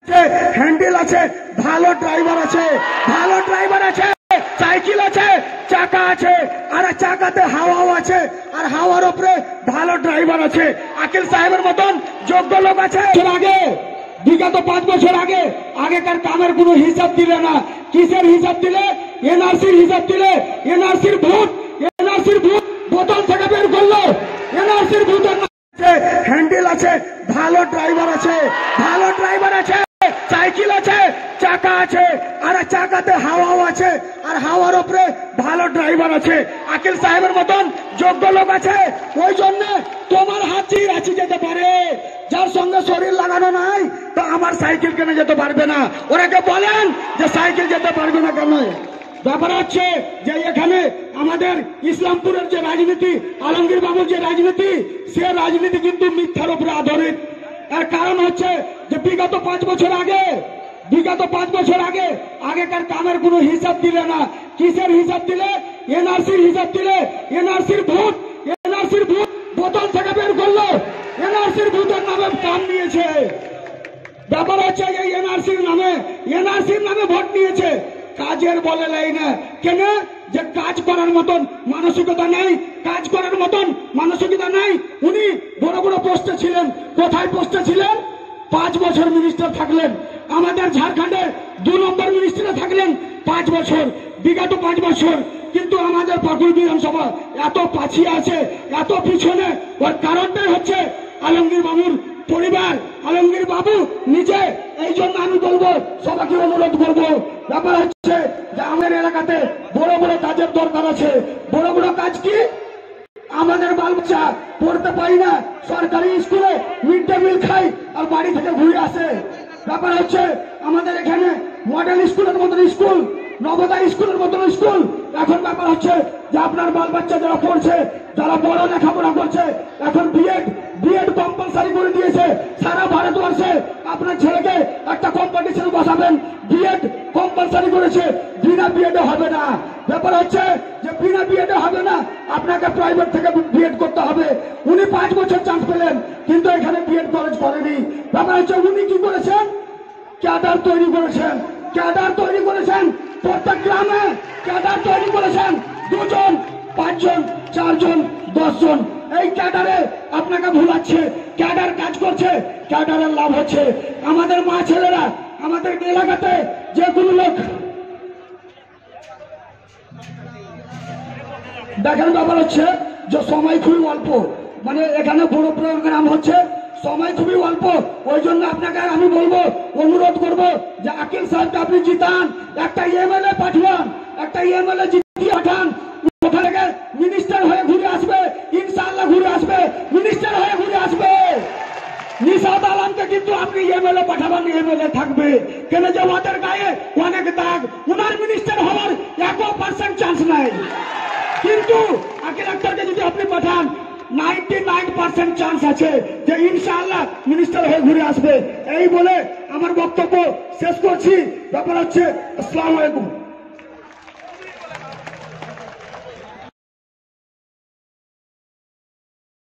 Handle আছে, ভালো driver আছে, ভালো ড্রাইভার আছে, সাইকেল আছে, চাকা আছে, আর চাকাতে হাওয়াও আছে, আর হাওয়ার উপরে ভালো ড্রাইভার আছে। আকিল সাহেবের মতন যোগ্য লোক আছে। আগে বিগত 5 বছর আগেকার কামের কোনো হিসাব দিলে না। কিসের হিসাব দিলে? এনআরসির হিসাব দিলে। এনআরসির ভূত বোতল থেকে বের করলো। এনআরসির ভূতের হ্যান্ডেল আছে, ভালো ড্রাইভার আছে, ভালো ড্রাইভার আছে, সাইকেল আছে, চাকা আছে, আর চাকাতে হাওয়াও আছে, আর হাওয়ার উপরে ভালো ড্রাইভার আছে। আকিল সাহেবের মতন যোগ্য লোক আছে। ওই জন্য তোমার হাত রাঁচি যেতে পারে। যার সঙ্গে শরীর লাগানো নাই তো আমার সাইকেল কেন যেতে পারবে না? ওরাকে বলেন যে সাইকেল যেতে পারবে না কেন? ব্যাপার হচ্ছে যে এখানে আমাদের ইসলামপুরের যে রাজনীতি, আলমগীর বাবুর যে রাজনীতি, সে রাজনীতি কিন্তু মিথ্যার উপরে আধারিত। এর কারণ হচ্ছে যে বিগত 5 বছর আগে আগেকার কামের কোনো হিসাব দিলে না। কিসের হিসাব দিলে? এনআরসির হিসাব দিলে। এনআরসির ভূত বোতল থেকে বের করলো। এনআরসির ভূতের নামে কাম নিয়েছে। ব্যাপার হচ্ছে যে এনআরসির নামে ভোট নিয়েছে। কাজের বলে লাই না কেন? যে কাজ করার মতন মানসিকতা নাই। উনি বড় বড় পোস্টে ছিলেন। কোথায় পোস্টে ছিলেন? 5 বছর মিনিস্টার থাকলেন। আমাদের ঝাড়খণ্ডে 2 নম্বর মিনিস্টারে থাকলেন 5 বছর, বিগত 5 বছর। কিন্তু আমাদের পাকুড় বিধানসভা এত পাছিয়ে আছে, এত পিছনে। ওর কারণটাই হচ্ছে আলমগীর বাবুর পরিবার, আলমগীর বাবু নিজে। এই জন্য আমি বলবো, সবাইকে অনুরোধ করবো, ব্যাপার হচ্ছে যে আমাদের এলাকাতে বড় বড় কাজের দরকার আছে। বড় বড় কাজ কি? আমাদের বাল বাচ্চা পড়তে পারি না, সরকারি স্কুলে মিড ডে মিল খাই আর বাড়ি থেকে ঘুরে আসে। ব্যাপার হচ্ছে আমাদের এখানে মডেল স্কুলের মতন স্কুল, নবোদয় স্কুলের মতন স্কুল। এখন ব্যাপার হচ্ছে যে আপনার বাল বাচ্চা যারা পড়ছে, যারা বড় লেখাপড়া করছে, এখন বিএড কম্পালসারি করে দিয়েছে সারা ভারতবর্ষে। আপনার ছেলেকে একটা কম্পিটিশন বসাবেন, বিএড কম্পালসারি করেছে, বিনা বিএডে হবে না। ব্যাপার হচ্ছে যে বিনা বিএডে হবে না, আপনাকে প্রাইভেট থেকে বিএড করতে হবে। উনি 5 বছর চান্স পেলেন, কিন্তু এখানে বিএড কলেজ করেনি। ব্যাপার হচ্ছে উনি কি করেছেন? ক্যাডার তৈরি করেছেন। প্রত্যেক গ্রামে ক্যাডার তৈরি করেছেন। 2 জন, 5 জন, 4 জন, 10 জন। এই ক্যাডারে আপনাকে ভুলাচ্ছে। ক্যাডার কাজ করছে, ক্যাডারের লাভ হচ্ছে। আমাদের মা ছেলেরা, আমাদের এলাকাতে যেগুলো লোক দেখেন, ব্যাপার হচ্ছে যে সময় খুবই অল্প। মানে এখানে বড় প্রোগ্রাম হচ্ছে, সময় খুবই অল্প। ওই জন্য আপনাকে আমি বলবো, অনুরোধ করবো যে আকিল সাহেবকে আপনি জিতান। একটা এমএলএ পাঠান, জিতিয়ে পাঠান। ওখানে থেকে মিনিস্টার হয়ে ঘুরে আসবে, ইনশাআল্লাহ ঘুরে আসবে, মিনিস্টার হয়ে ঘুরে আসবে। নিশাত আলমকে কিন্তু আপনি এমএলএ পাঠাবেন, এমএলএ থাকবে কেন? যে ওদের গায়ে অনেক দাগ। উনার মিনিস্টার হওয়ার 1% চান্স নাই। কিন্তু আকিল আক্তারকে যদি আপনি পাঠান, 99% চান্স আছে যে ইনশাআল্লাহ মিনিস্টার হয়ে ঘুরে আসবে। এই বলে আমার বক্তব্য শেষ করছি। ব্যাপার হচ্ছে আসসালামু আলাইকুম।